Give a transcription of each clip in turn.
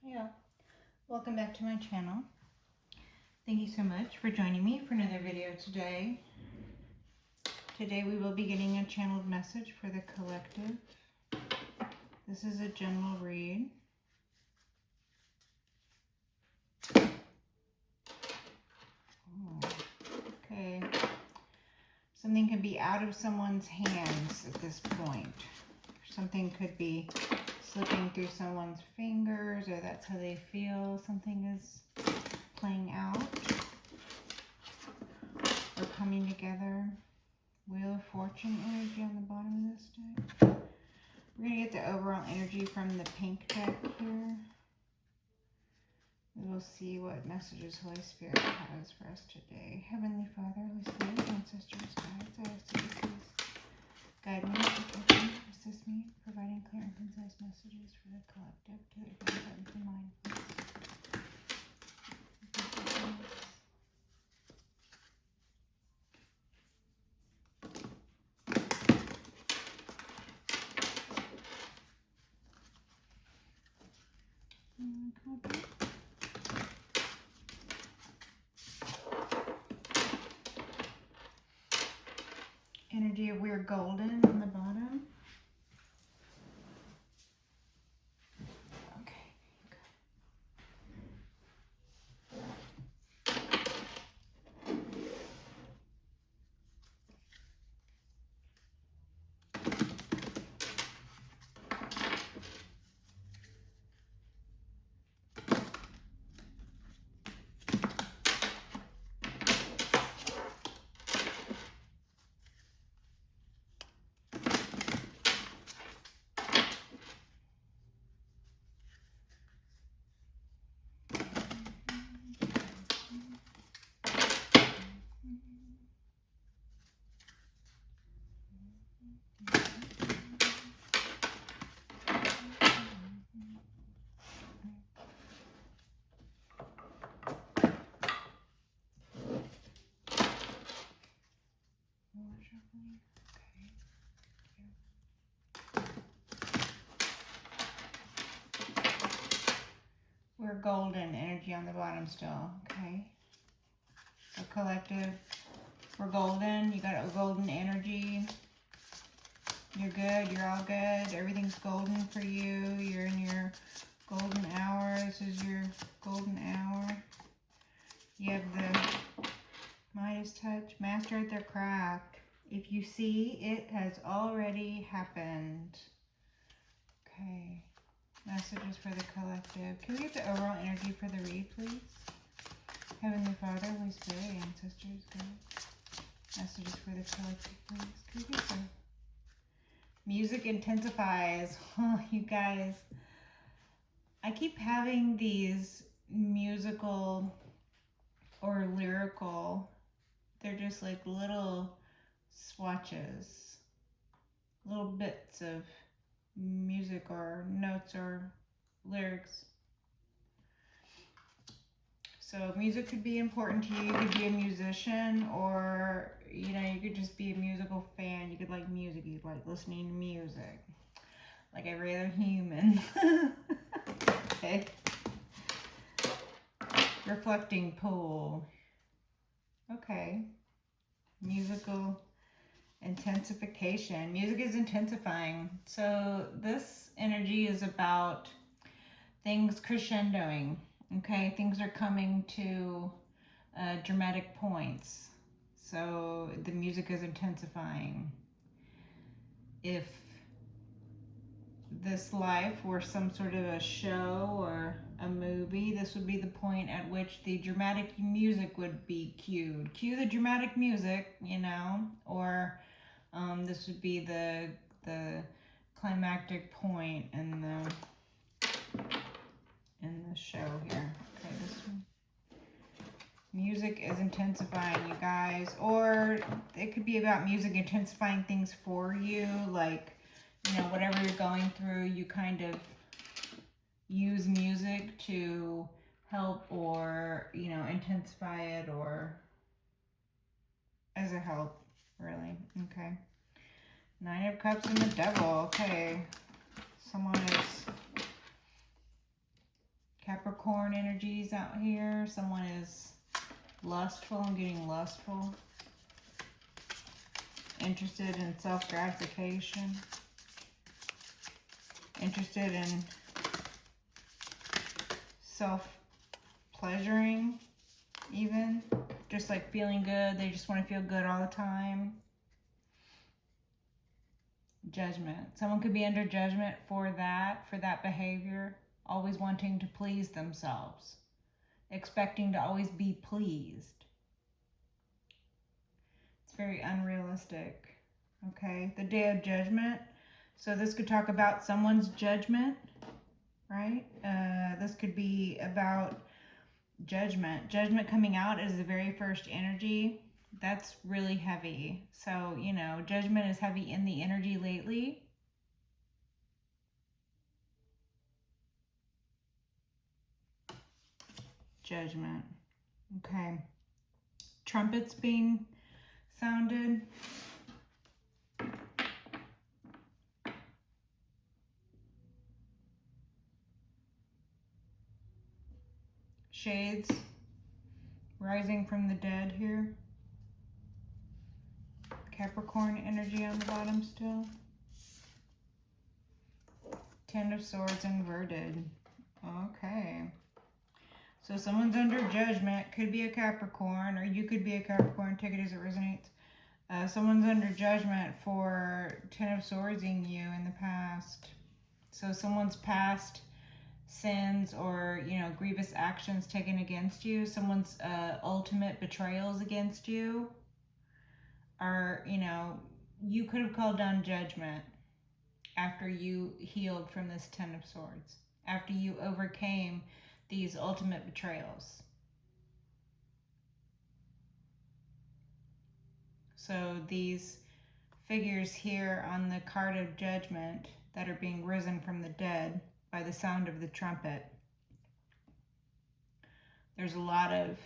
Yeah, welcome back to my channel. Thank you so much for joining me for another video today. Today we will be getting a channeled message for the collective. This is a general read. Okay. Something could be out of someone's hands at this point. Something could be slipping through someone's fingers, or that's how they feel. Something is playing out or coming together. Wheel of Fortune energy on the bottom of this deck. We're going to get the overall energy from the pink deck here. We will see what messages Holy Spirit has for us today. Heavenly Father, Holy Spirit, ancestors, guides, I ask that you please guide me, protect me, assist me, providing clear and concise messages for the collective to their hearts and mind, please. Energy of We're Golden on the bottom. Okay. We're golden energy on the bottom still, okay? The collective, we're golden. You got a golden energy. You're good. You're all good. Everything's golden for you. You're in your golden hour. This is your golden hour. You have the Midas touch. Master at their craft. If you see, it has already happened. Okay. Messages for the collective. Can we get the overall energy for the read, please? Heavenly Father, Holy Spirit, ancestors, guides. Messages for the collective, please. Can we get the music intensifies? Oh, you guys. I keep having these musical or lyrical. They're just like little swatches. Little bits of music or notes or lyrics. So music could be important to you. You could be a musician, or you could just be a musical fan. You could like music. You like listening to music, like every other human. Okay. Reflecting pool. Okay. Musical intensification. Music is intensifying. So this energy is about things crescendoing. Okay, things are coming to dramatic points. So the music is intensifying. If this life were some sort of a show or a movie, this would be the point at which the dramatic music would be cued. Cue the dramatic music, or this would be the climactic point in the show here. Okay, this one. Music is intensifying, you guys. Or it could be about music intensifying things for you, like, whatever you're going through, you kind of use music to help or, intensify it, or as a help, really. Okay. Nine of Cups and the Devil. Okay. Someone is Capricorn energies out here. Someone is lustful. I'm getting lustful. Interested in self-gratification. Interested in self-pleasuring even. Just like feeling good. They just want to feel good all the time. Judgment. Someone could be under judgment for that behavior. Always wanting to please themselves. Expecting to always be pleased. It's very unrealistic. Okay, the Day of Judgment. So this could talk about someone's judgment, right? This could be about judgment. Judgment coming out is the very first energy. That's really heavy. So, you know, judgment is heavy in the energy lately. Judgment. Okay. Trumpets being sounded. Shades rising from the dead here. Capricorn energy on the bottom still. Ten of Swords inverted. Okay. So someone's under judgment. Could be a Capricorn, or you could be a Capricorn. Take it as it resonates. Someone's under judgment for Ten of Swordsing you in the past. So someone's past sins or, you know, grievous actions taken against you. Someone's ultimate betrayals against you. Or, you know, you could have called down judgment after you healed from this Ten of Swords. After you overcame these ultimate betrayals. So these figures here on the card of judgment that are being risen from the dead by the sound of the trumpet. There's a lot of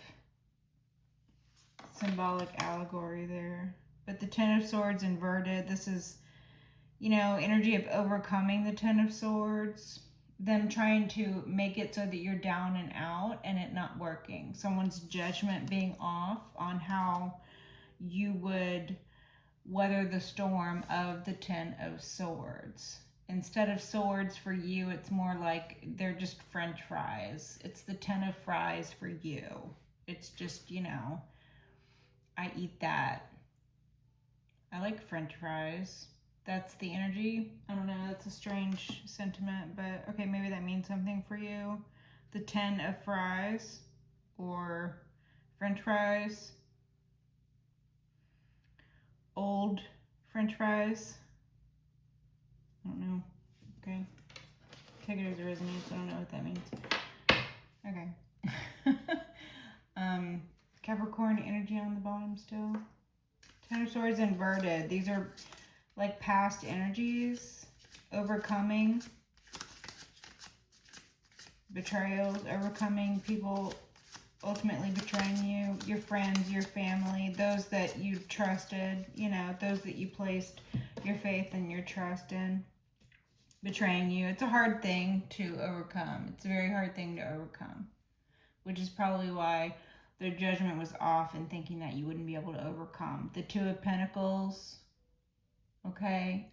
symbolic allegory there. But the Ten of Swords inverted, this is, you know, energy of overcoming the Ten of Swords. Them trying to make it so that you're down and out and it not working. Someone's judgment being off on how you would weather the storm of the Ten of Swords. Instead of swords for you, it's more like they're just French fries. It's the Ten of Fries for you. It's just, you know, I eat that. I like French fries. That's the energy. I don't know, that's a strange sentiment, but okay, maybe that means something for you. The Ten of Fries or French fries. Old French fries. I don't know. Okay. Take it as it resonates. I don't know what that means. Okay. Capricorn energy on the bottom still. Ten of Swords inverted. These are like past energies, overcoming betrayals, overcoming people ultimately betraying you, your friends, your family, those that you trusted, you know, those that you placed your faith and your trust in, betraying you. It's a hard thing to overcome. It's a very hard thing to overcome, which is probably why their judgment was off in thinking that you wouldn't be able to overcome. The Two of Pentacles. Okay,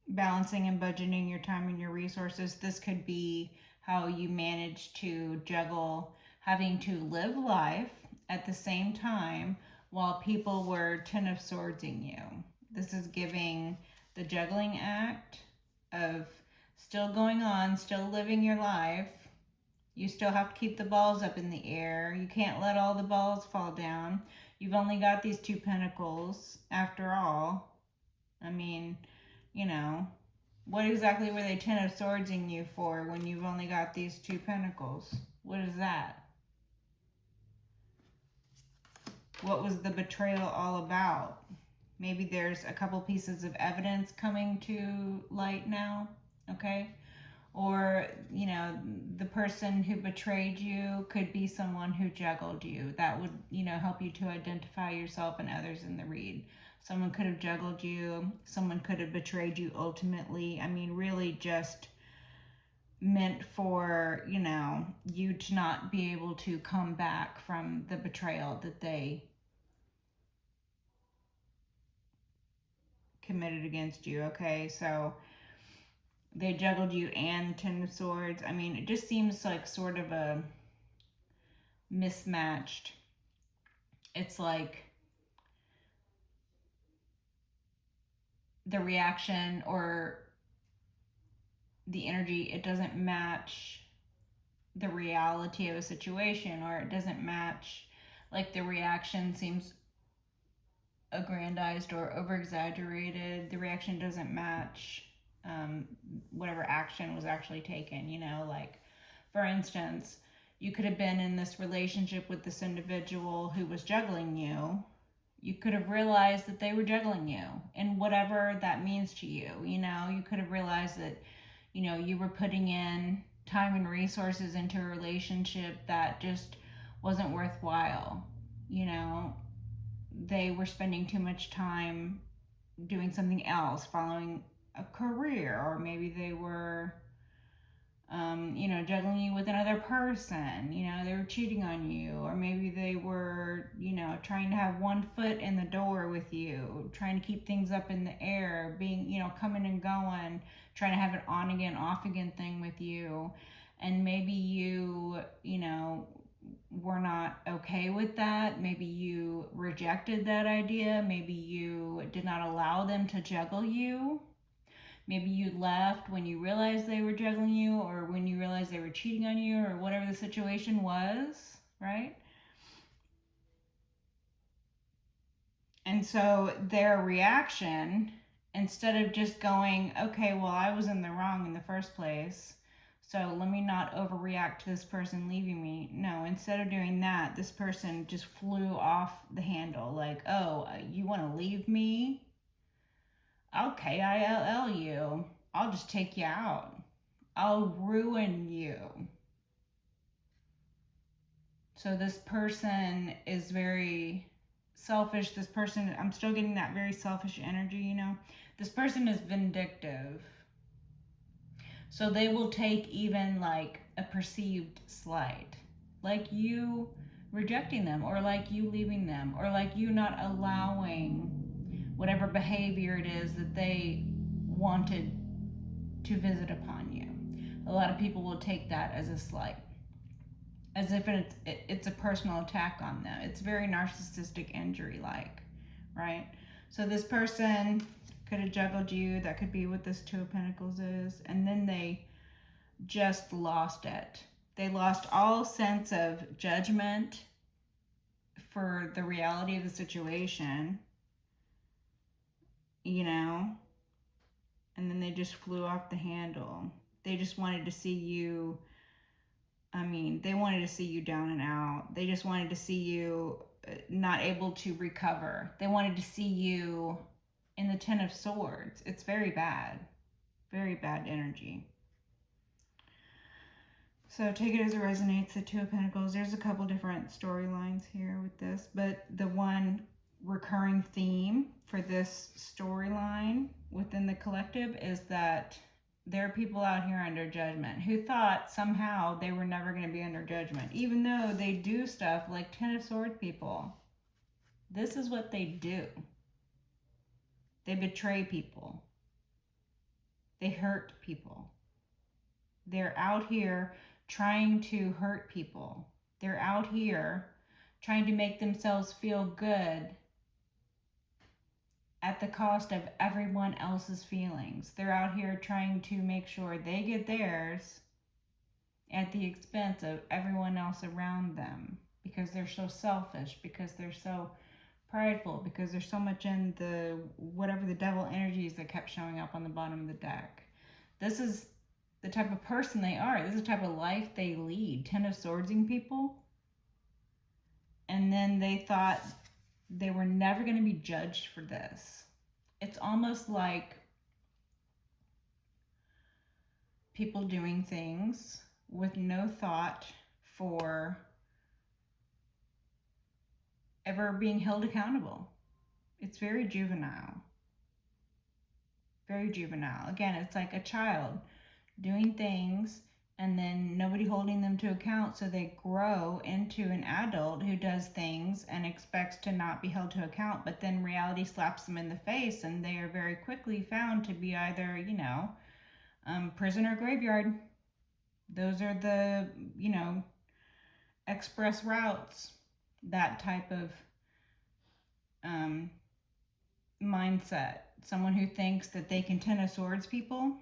balancing and budgeting your time and your resources. This could be how you manage to juggle having to live life at the same time while people were Ten of Swordsing you. This is giving the juggling act of still going on, still living your life. You still have to keep the balls up in the air. You can't let all the balls fall down. You've only got these Two Pentacles after all. I mean, you know, what exactly were they Ten of Swordsing you for when you've only got these Two Pentacles? What is that? What was the betrayal all about? Maybe there's a couple pieces of evidence coming to light now, okay? Or, you know, the person who betrayed you could be someone who juggled you. That would, you know, help you to identify yourself and others in the read. Someone could have juggled you. Someone could have betrayed you ultimately. I mean, really just meant for, you know, you to not be able to come back from the betrayal that they committed against you, okay? So they juggled you and Ten of Swords. I mean, it just seems like sort of a mismatched. It's like the reaction or the energy, it doesn't match the reality of a situation, or it doesn't match, like the reaction seems aggrandized or over exaggerated. The reaction doesn't match whatever action was actually taken, you know, like for instance, you could have been in this relationship with this individual who was juggling you. You could have realized that they were juggling you, and whatever that means to you, you know, you could have realized that, you know, you were putting in time and resources into a relationship that just wasn't worthwhile, you know. They were spending too much time doing something else, following a career, or maybe they were, you know, juggling you with another person. You know, they were cheating on you, or maybe they were, you know, trying to have one foot in the door with you, trying to keep things up in the air, being, you know, coming and going, trying to have an on again, off again thing with you. And maybe you know, were not okay with that. Maybe you rejected that idea. Maybe you did not allow them to juggle you. Maybe you left when you realized they were juggling you, or when you realized they were cheating on you, or whatever the situation was, right? And so their reaction, instead of just going, okay, well, I was in the wrong in the first place, so let me not overreact to this person leaving me. No, instead of doing that, this person just flew off the handle. Like, oh, you want to leave me? Okay, ILL you. I'll just take you out. I'll ruin you. So this person is very selfish. This person, I'm still getting that very selfish energy, you know. This person is vindictive. So they will take even like a perceived slight, like you rejecting them, or like you leaving them, or like you not allowing whatever behavior it is that they wanted to visit upon you. A lot of people will take that as a slight, as if it's a personal attack on them. It's very narcissistic injury like, right? So this person could have juggled you. That could be what this Two of Pentacles is. And then they just lost it. They lost all sense of judgment for the reality of the situation, you know, and then they just flew off the handle. They just wanted to see you, I mean, they wanted to see you down and out. They just wanted to see you not able to recover. They wanted to see you in the Ten of Swords. It's very bad energy. So take it as it resonates, the Two of Pentacles. There's a couple different storylines here with this, but the one recurring theme for this storyline within the collective is that there are people out here under judgment who thought somehow they were never going to be under judgment, even though they do stuff like Ten of Swords people. This is what they do. They betray people. They hurt people. They're out here trying to hurt people. They're out here trying to make themselves feel good at the cost of everyone else's feelings. They're out here trying to make sure they get theirs at the expense of everyone else around them, because they're so selfish, because they're so prideful, because there's so much in the whatever the devil energies that kept showing up on the bottom of the deck. This is the type of person they are. This is the type of life they lead. Ten of Swordsing people. And then they thought they were never going to be judged for this. It's almost like people doing things with no thought for ever being held accountable. It's very juvenile. Very juvenile. Again, it's like a child doing things and then nobody holding them to account, so they grow into an adult who does things and expects to not be held to account, but then reality slaps them in the face and they are very quickly found to be either, prison or graveyard. Those are the, express routes, that type of mindset. Someone who thinks that they can Ten of Swords people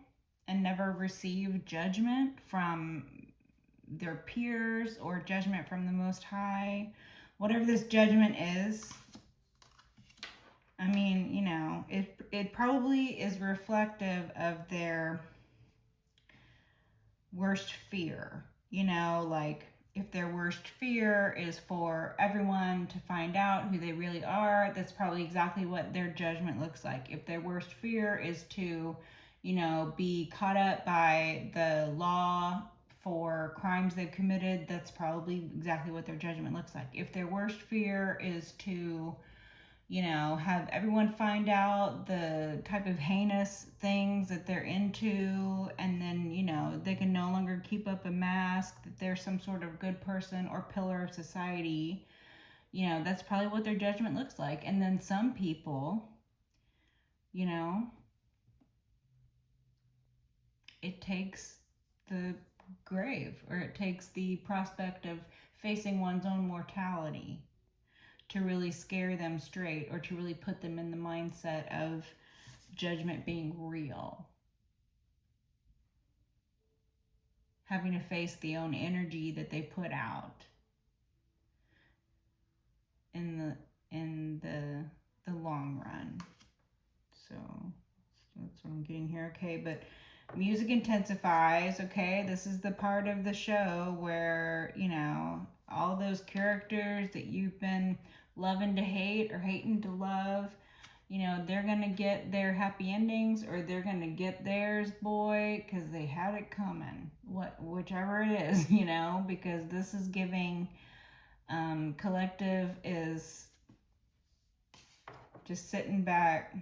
and never receive judgment from their peers or judgment from the Most High. Whatever this judgment is, I mean, it probably is reflective of their worst fear. Like if their worst fear is for everyone to find out who they really are, that's probably exactly what their judgment looks like. If their worst fear is to, be caught up by the law for crimes they've committed, that's probably exactly what their judgment looks like. If their worst fear is to, have everyone find out the type of heinous things that they're into, and then, they can no longer keep up a mask, that they're some sort of good person or pillar of society, that's probably what their judgment looks like. And then some people, it takes the grave, or it takes the prospect of facing one's own mortality to really scare them straight, or to really put them in the mindset of judgment being real. Having to face the own energy that they put out in the long run. So that's what I'm getting here. Okay, but music intensifies. Okay, this is the part of the show where, all those characters that you've been loving to hate or hating to love, they're going to get their happy endings, or they're going to get theirs, boy, because they had it coming. Whichever it is, because this is giving, collective is just sitting back,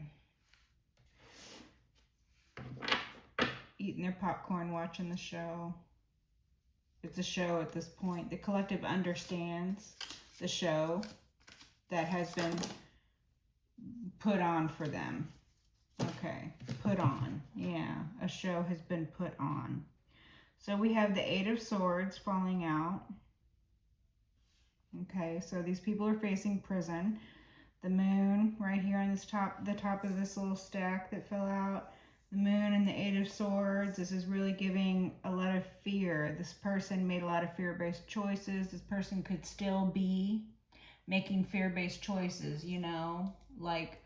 eating their popcorn, watching the show. It's a show at this point. The collective understands the show that has been put on for them. Okay, put on. Yeah, a show has been put on. So we have the Eight of Swords falling out. Okay, so these people are facing prison. The moon right here on the top of this little stack that fell out. The moon and the Eight of Swords. This is really giving a lot of fear. This person made a lot of fear-based choices. This person could still be making fear-based choices, like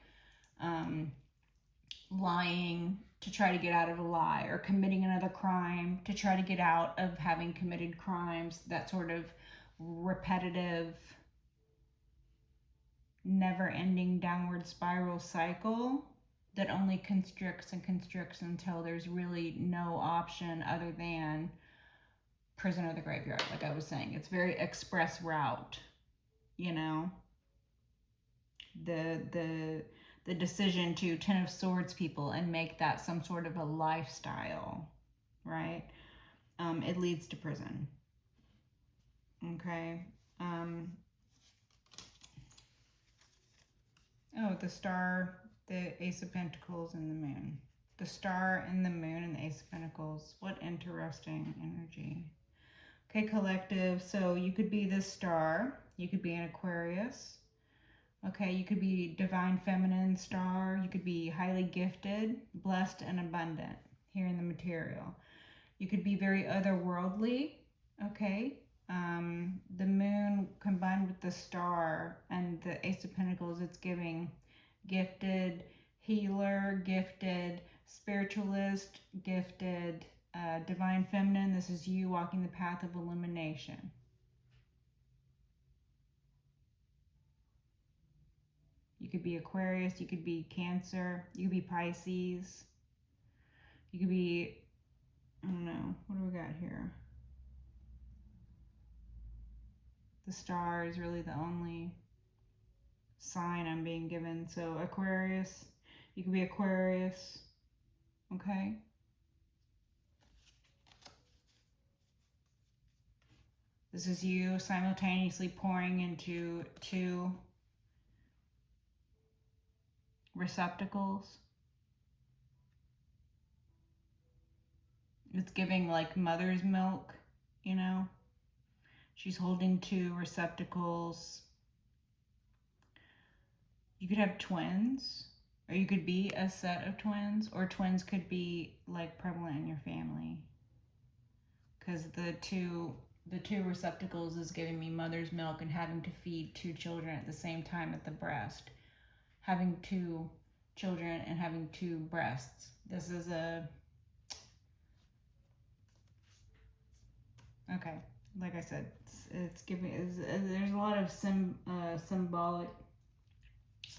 lying to try to get out of a lie, or committing another crime to try to get out of having committed crimes. That sort of repetitive, never-ending downward spiral cycle that only constricts and constricts until there's really no option other than prison or the graveyard. Like I was saying, it's very express route, the decision to Ten of Swords people and make that some sort of a lifestyle, right? It leads to prison. Okay. Oh, the Star, the Ace of Pentacles, and the Moon. The Star and the Moon and the Ace of Pentacles. What interesting energy. Okay, collective. So you could be the Star. You could be an Aquarius. Okay, you could be divine feminine star. You could be highly gifted, blessed, and abundant here in the material. You could be very otherworldly. Okay. The moon combined with the star and the Ace of Pentacles, it's giving gifted healer, gifted spiritualist, gifted divine feminine. This is you walking the path of illumination. You could be Aquarius, you could be Cancer, you could be Pisces, you could be, I don't know, what do we got here? The Star is really the only sign I'm being given. So Aquarius, you could be Aquarius, okay? This is you simultaneously pouring into 2 receptacles. It's giving like mother's milk, you know? She's holding 2 receptacles. You could have twins, or you could be a set of twins, or twins could be like prevalent in your family. Because the two receptacles is giving me mother's milk and having to feed 2 children at the same time at the breast. Having 2 children and having 2 breasts. This is a... Okay, like I said, it's giving... there's a lot of symbolic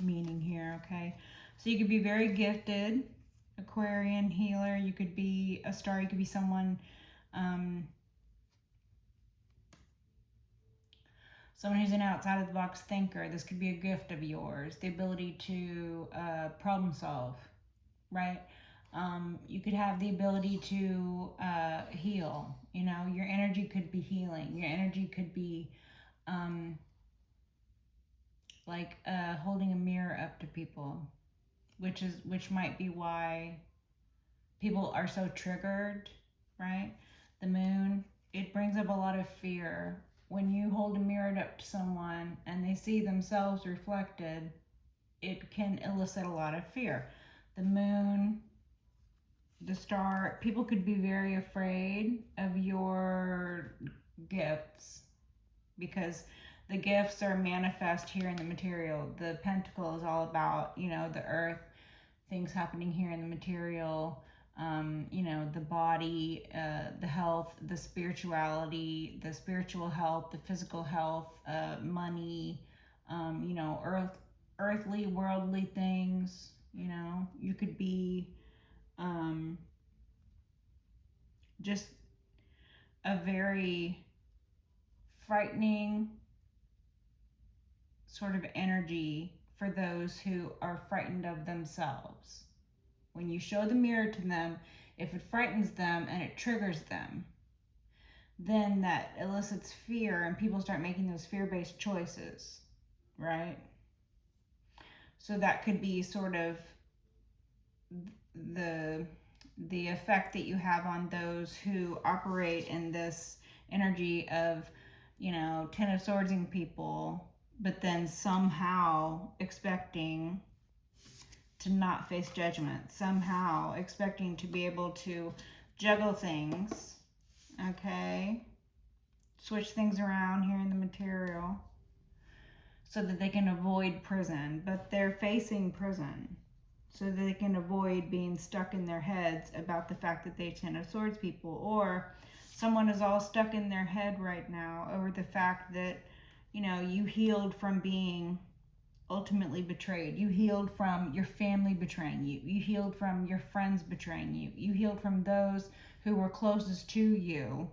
meaning here, okay? So you could be very gifted, Aquarian, healer. You could be a star. You could be someone... someone who's an outside-of-the-box thinker. This could be a gift of yours. The ability to problem solve, right? You could have the ability to heal. You know, your energy could be healing. Your energy could be like holding a mirror up to people, which might be why people are so triggered, right? The moon, it brings up a lot of fear. When you hold a mirror up to someone and they see themselves reflected, it can elicit a lot of fear. The moon, the star, people could be very afraid of your gifts because the gifts are manifest here in the material. The pentacle is all about, you know, the earth, things happening here in the material. You know, the body, the health, the spirituality, the spiritual health, the physical health, money, you know, earthly, worldly things. You know, you could be just a very frightening sort of energy for those who are frightened of themselves. When you show the mirror to them, if it frightens them and it triggers them, then that elicits fear and people start making those fear-based choices, right? So that could be sort of the effect that you have on those who operate in this energy of, you know, Ten of Swordsing people, but then somehow expecting to not face judgment, somehow expecting to be able to juggle things, okay? Switch things around here in the material so that they can avoid prison, but they're facing prison so that they can avoid being stuck in their heads about the fact that they Ten of Swords people, or someone is all stuck in their head right now over the fact that, you know, you healed from being ultimately betrayed. You healed from your family betraying you. You healed from your friends betraying you. You healed from those who were closest to you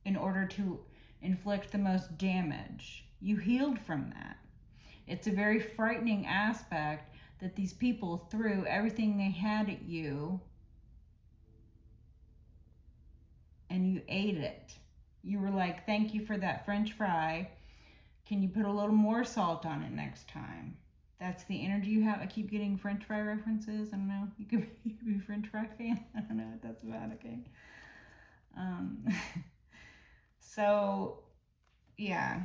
in order to inflict the most damage. You healed from that. It's a very frightening aspect that these people threw everything they had at you and you ate it. You were like, thank you for that French fry. Can you put a little more salt on it next time? That's the energy you have. I keep getting French fry references. I don't know. You could be a French fry fan. I don't know what that's about. Okay. So, yeah.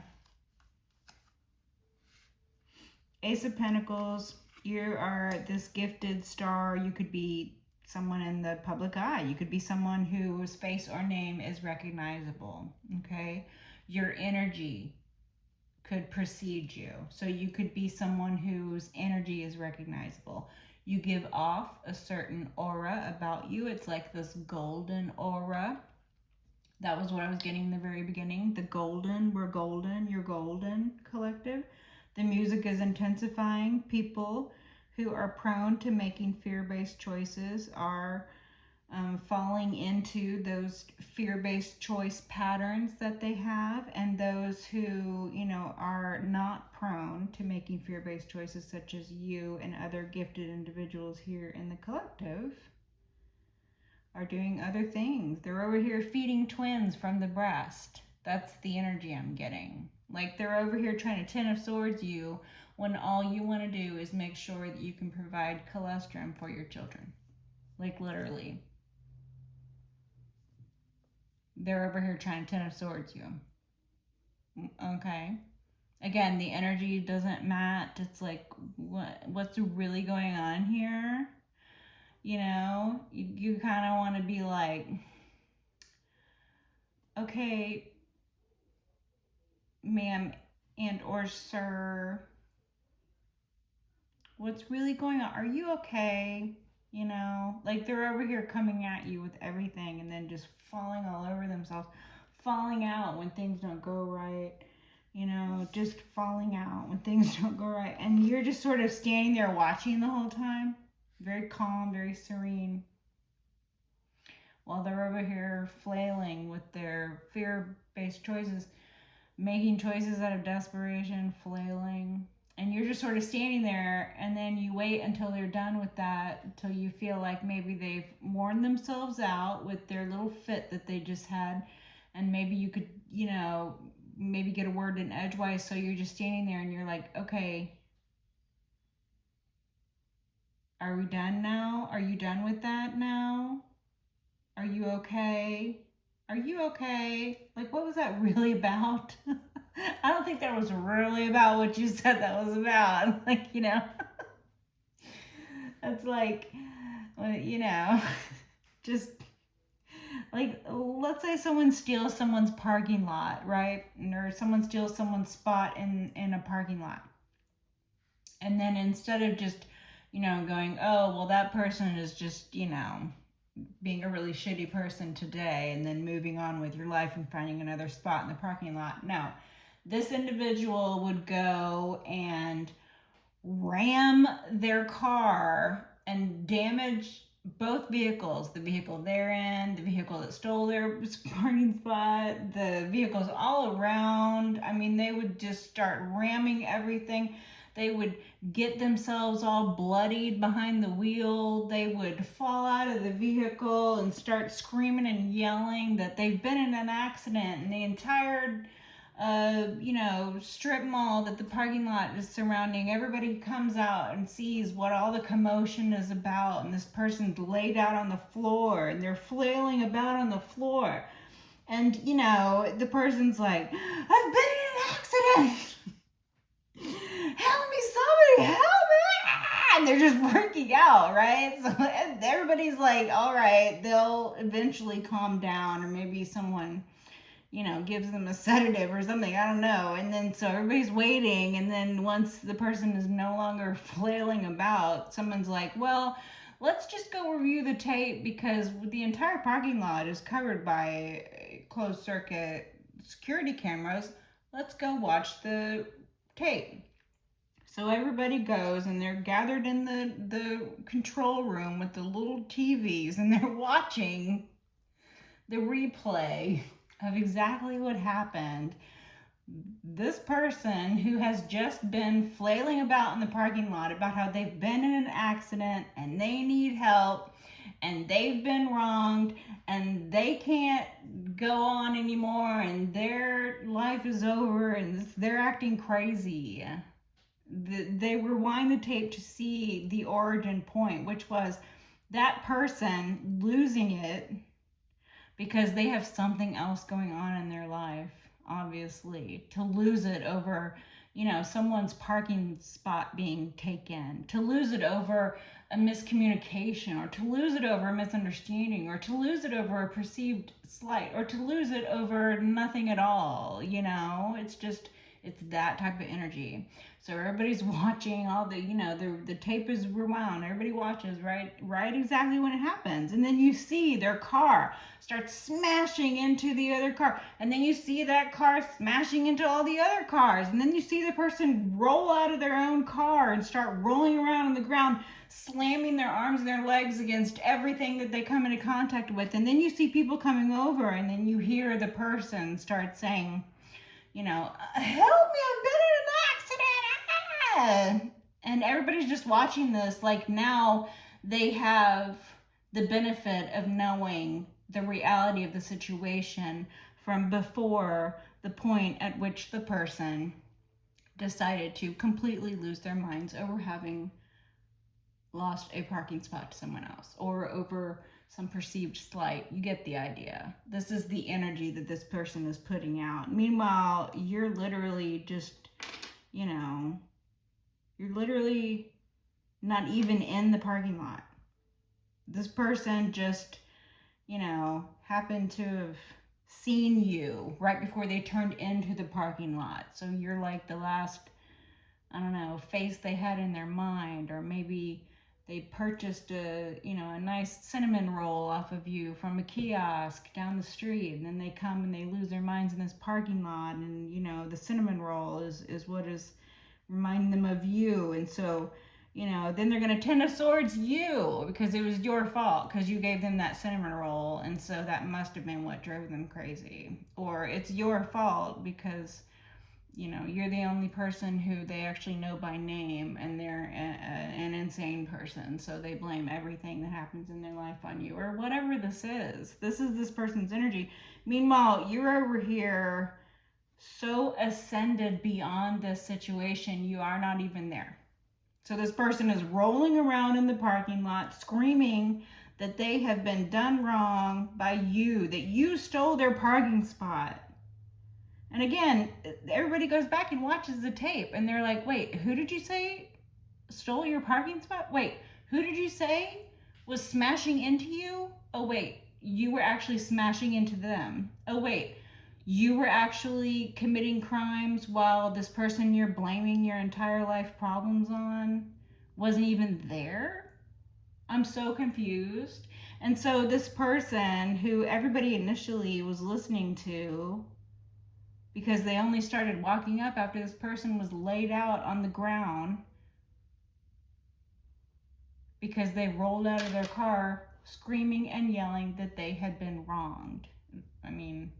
Ace of Pentacles. You are this gifted star. You could be someone in the public eye. You could be someone whose face or name is recognizable. Okay. Your energy could precede you. So you could be someone whose energy is recognizable. You give off a certain aura about you. It's like this golden aura. That was what I was getting in the very beginning. The golden, we're golden, you're golden collective. The music is intensifying. People who are prone to making fear-based choices are falling into those fear-based choice patterns that they have, and those who, you know, are not prone to making fear-based choices, such as you and other gifted individuals here in the collective, are doing other things. They're over here feeding twins from the breast. That's the energy I'm getting. Like they're over here trying to 10 of swords you when all you want to do is make sure that you can provide colostrum for your children. Like literally. They're over here trying to 10 of swords you. Okay. Again, the energy doesn't match. It's like, what's really going on here? You know, you kind of want to be like, okay, ma'am and or sir, what's really going on? Are you okay? You know, like they're over here coming at you with everything and then just falling all over themselves, falling out when things don't go right, you know, just falling out when things don't go right. And you're just sort of standing there watching the whole time, very calm, very serene, while they're over here flailing with their fear-based choices, making choices out of desperation, flailing. And you're just sort of standing there, and then you wait until they're done with that, until you feel like maybe they've worn themselves out with their little fit that they just had, and maybe you could, you know, maybe get a word in edgewise. So you're just standing there and you're like, okay, are we done now? Are you done with that now? Are you okay? Are you okay? Like, what was that really about? I don't think that was really about what you said that was about. Like, you know, it's like, you know, just like, let's say someone steals someone's parking lot, right? Or someone steals someone's spot in a parking lot. And then instead of just, you know, going, oh, well, that person is just, you know, being a really shitty person today, and then moving on with your life and finding another spot in the parking lot. No, this individual would go and ram their car and damage both vehicles, the vehicle they're in, the vehicle that stole their parking spot, the vehicles all around. I mean, they would just start ramming everything. They would get themselves all bloodied behind the wheel. They would fall out of the vehicle and start screaming and yelling that they've been in an accident, and the entire you know, strip mall that the parking lot is surrounding, everybody comes out and sees what all the commotion is about, and this person's laid out on the floor and they're flailing about on the floor, and you know, the person's like, I've been in an accident, help me, somebody help me, and they're just freaking out, right? So everybody's like, all right, they'll eventually calm down, or maybe someone, you know, gives them a sedative or something, I don't know. And then so everybody's waiting, and then once the person is no longer flailing about, someone's like, well, let's just go review the tape, because the entire parking lot is covered by closed circuit security cameras. Let's go watch the tape. So everybody goes, and they're gathered in the control room with the little TVs, and they're watching the replay of exactly what happened. This person who has just been flailing about in the parking lot about how they've been in an accident and they need help and they've been wronged and they can't go on anymore and their life is over and they're acting crazy. They rewind the tape to see the origin point, which was that person losing it because they have something else going on in their life, obviously. To lose it over, you know, someone's parking spot being taken, to lose it over a miscommunication, or to lose it over a misunderstanding, or to lose it over a perceived slight, or to lose it over nothing at all, you know? It's It's that type of energy. So everybody's watching all the, the tape is rewound. Everybody watches, right exactly when it happens. And then you see their car start smashing into the other car. And then you see that car smashing into all the other cars. And then you see the person roll out of their own car and start rolling around on the ground, slamming their arms and their legs against everything that they come into contact with. And then you see people coming over, and then you hear the person start saying, help me, I've been in an accident. And everybody's just watching this. Like, now they have the benefit of knowing the reality of the situation from before the point at which the person decided to completely lose their minds over having lost a parking spot to someone else or over some perceived slight. You get the idea. This is the energy that this person is putting out. Meanwhile, you're literally just, you're literally not even in the parking lot. This person just, happened to have seen you right before they turned into the parking lot. So you're like the last, face they had in their mind. Or maybe they purchased a nice cinnamon roll off of you from a kiosk down the street, and then they come and they lose their minds in this parking lot, and the cinnamon roll is what is reminding them of you. And so then they're going to Ten of Swords you because it was your fault because you gave them that cinnamon roll, and so that must have been what drove them crazy. Or it's your fault because you're the only person who they actually know by name, and they're an insane person, so they blame everything that happens in their life on you, or whatever this is. This is this person's energy. Meanwhile, you're over here so ascended beyond this situation, you are not even there. So this person is rolling around in the parking lot screaming that they have been done wrong by you, that you stole their parking spot. And again, everybody goes back and watches the tape, and they're like, wait, who did you say stole your parking spot? Wait, who did you say was smashing into you? Oh, wait, you were actually smashing into them. Oh, wait, you were actually committing crimes while this person you're blaming your entire life problems on wasn't even there? I'm so confused. And so this person who everybody initially was listening to, because they only started walking up after this person was laid out on the ground because they rolled out of their car screaming and yelling that they had been wronged. I mean,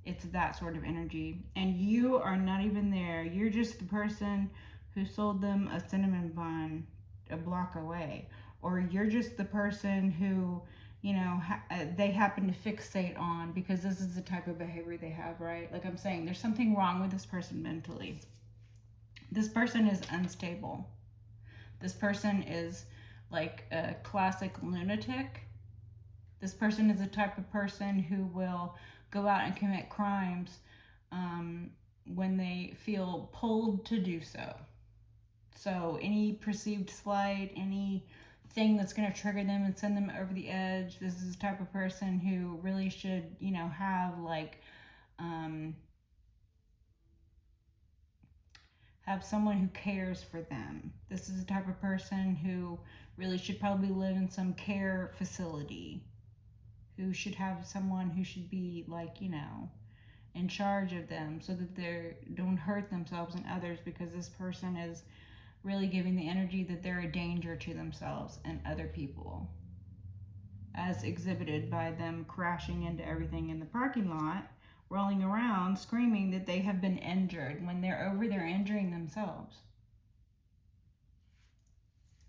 it's that sort of energy. And you are not even there. You're just the person who sold them a cinnamon bun a block away. Or you're just the person who they happen to fixate on because this is the type of behavior they have, right? Like I'm saying, there's something wrong with this person mentally. This person is unstable. This person is like a classic lunatic. This person is the type of person who will go out and commit crimes when they feel pulled to do so. So any perceived slight, any thing that's going to trigger them and send them over the edge. This is the type of person who really should, have like, have someone who cares for them. This is the type of person who really should probably live in some care facility, who should have someone who should be like, in charge of them so that they don't hurt themselves and others, because this person is really giving the energy that they're a danger to themselves and other people, as exhibited by them crashing into everything in the parking lot, rolling around, screaming that they have been injured when they're over there injuring themselves.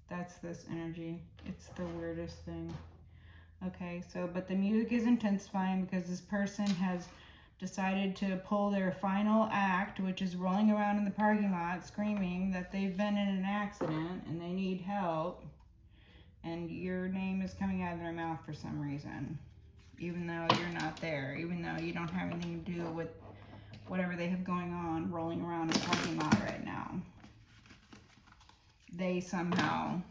That's this energy. It's the weirdest thing. Okay, so, but the music is intensifying because this person has decided to pull their final act, which is rolling around in the parking lot screaming that they've been in an accident and they need help. And your name is coming out of their mouth for some reason, even though you're not there, even though you don't have anything to do with whatever they have going on rolling around in the parking lot right now. They somehow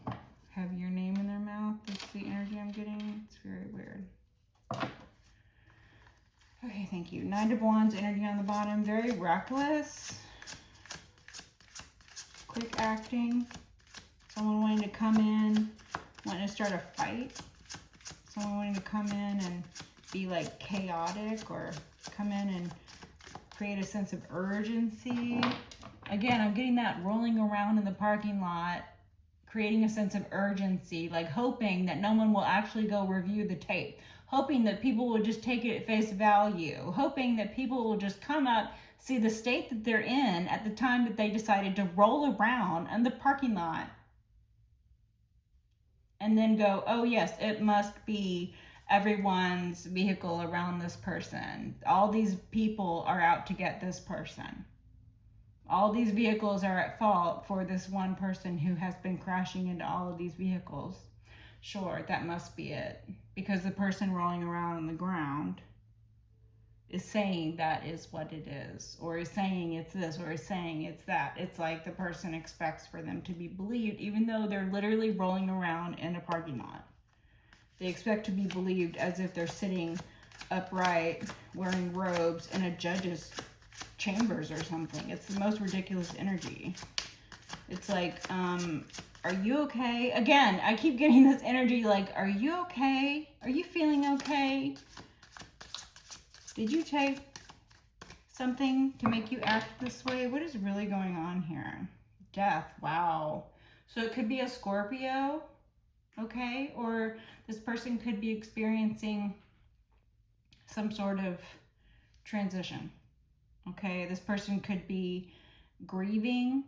have your name in their mouth. That's the energy I'm getting. It's very weird. Okay, thank you. Nine of Wands energy on the bottom. Very reckless. Quick acting. Someone wanting to come in, wanting to start a fight. Someone wanting to come in and be like chaotic, or come in and create a sense of urgency. Again, I'm getting that rolling around in the parking lot, creating a sense of urgency, like hoping that no one will actually go review the tape, hoping that people will just take it at face value, hoping that people will just come up, see the state that they're in at the time that they decided to roll around in the parking lot, and then go, oh yes, it must be everyone's vehicle around this person. All these people are out to get this person. All these vehicles are at fault for this one person who has been crashing into all of these vehicles. Sure, that must be it. Because the person rolling around on the ground is saying that is what it is, or is saying it's this, or is saying it's that. It's like the person expects for them to be believed, even though they're literally rolling around in a parking lot. They expect to be believed as if they're sitting upright, wearing robes in a judge's chambers or something. It's the most ridiculous energy. It's like, are you okay? Again, I keep getting this energy like, are you okay? Are you feeling okay? Did you take something to make you act this way? What is really going on here? Death. Wow. So it could be a Scorpio, okay? Or this person could be experiencing some sort of transition, okay? This person could be grieving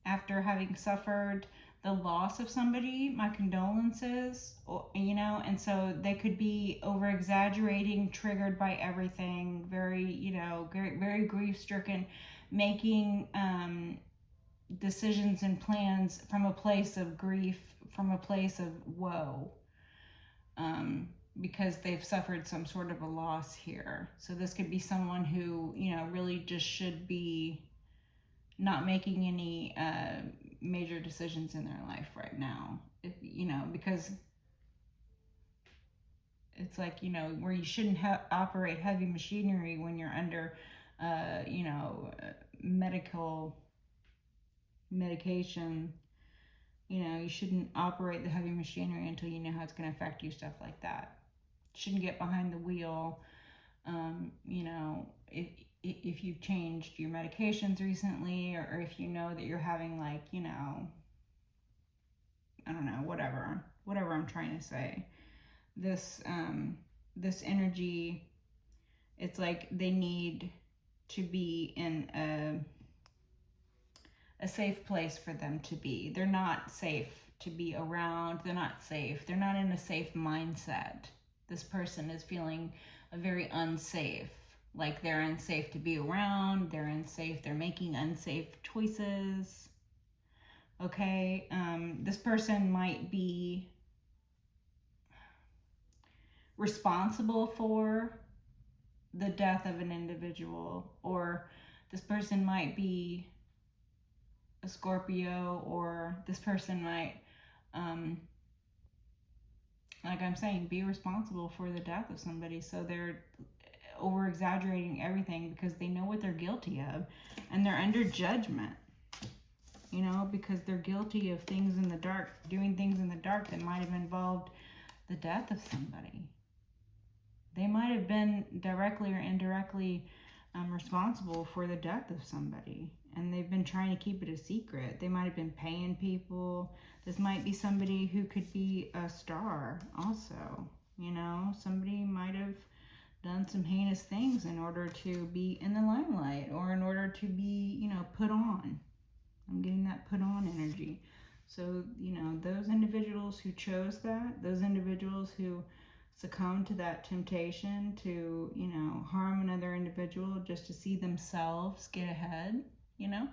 after having suffered the loss of somebody. My condolences, you know, and so they could be over exaggerating, triggered by everything, very, you know, very grief stricken, making decisions and plans from a place of grief, from a place of woe, because they've suffered some sort of a loss here. So this could be someone who, you know, really just should be not making any major decisions in their life right now, you know, because it's like, you know, where you shouldn't operate heavy machinery when you're under, you know, medication. You know, you shouldn't operate the heavy machinery until you know how it's going to affect you, stuff like that. Shouldn't get behind the wheel, you know, if you've changed your medications recently, or if you know that you're having, like, you know, I don't know, whatever I'm trying to say. This energy, it's like they need to be in a safe place for them to be. They're not safe to be around. They're not safe. They're not in a safe mindset. This person is feeling very unsafe. Like they're unsafe to be around. They're unsafe. They're making unsafe choices. Okay. This person might be responsible for the death of an individual, or this person might be a Scorpio, or this person might, like I'm saying, be responsible for the death of somebody. So they're over exaggerating everything because they know what they're guilty of, and they're under judgment, you know, because they're guilty of things in the dark, doing things in the dark that might have involved the death of somebody. They might have been directly or indirectly responsible for the death of somebody, and they've been trying to keep it a secret. They might have been paying people. This might be somebody who could be a star also, you know. Somebody might have done some heinous things in order to be in the limelight, or in order to be, you know, put on. I'm getting that put on energy. So, you know, those individuals who chose that, those individuals who succumb to that temptation to, you know, harm another individual just to see themselves get ahead, you know,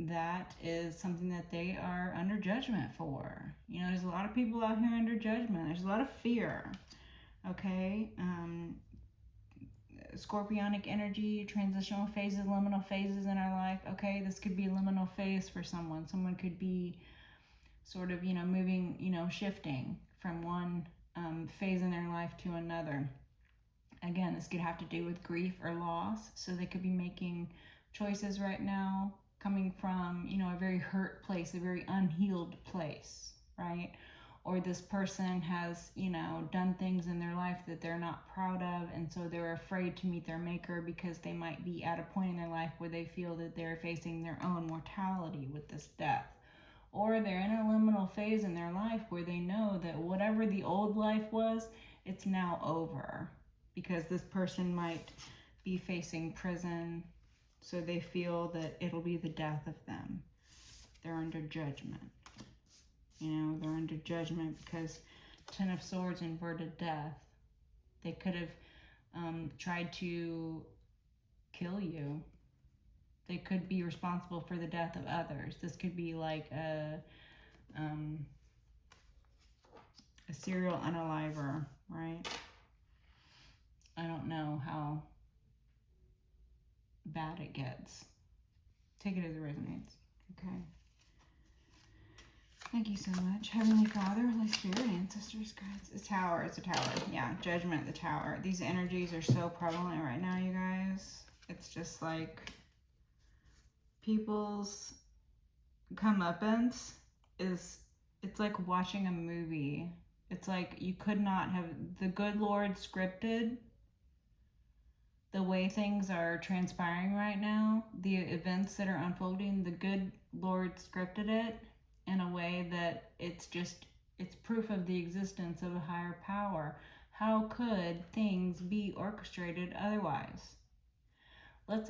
that is something that they are under judgment for. You know, there's a lot of people out here under judgment. There's a lot of fear, okay? Scorpionic energy, transitional phases, liminal phases in our life, okay? This could be a liminal phase for someone. Someone could be sort of, you know, moving, you know, shifting from one phase in their life to another. Again, this could have to do with grief or loss. So they could be making choices right now coming from, you know, a very hurt place, a very unhealed place, right? Or this person has, you know, done things in their life that they're not proud of, and so they're afraid to meet their maker because they might be at a point in their life where they feel that they're facing their own mortality with this death. Or they're in a liminal phase in their life where they know that whatever the old life was, it's now over, because this person might be facing prison, so they feel that it'll be the death of them. They're under judgment. You know, they're under judgment because Ten of Swords, inverted death. They could have tried to kill you. They could be responsible for the death of others. This could be like a serial unaliver, right? I don't know how bad it gets. Take it as it resonates. Okay. Thank you so much. Heavenly Father, Holy Spirit, ancestors, guides. It's a tower. It's a tower. Yeah, judgment, the tower. These energies are so prevalent right now, you guys. It's just like people's comeuppance is, it's like watching a movie. It's like you could not have, the good Lord scripted the way things are transpiring right now, the events that are unfolding. The good Lord scripted it in a way that it's proof of the existence of a higher power. How could things be orchestrated otherwise? Let's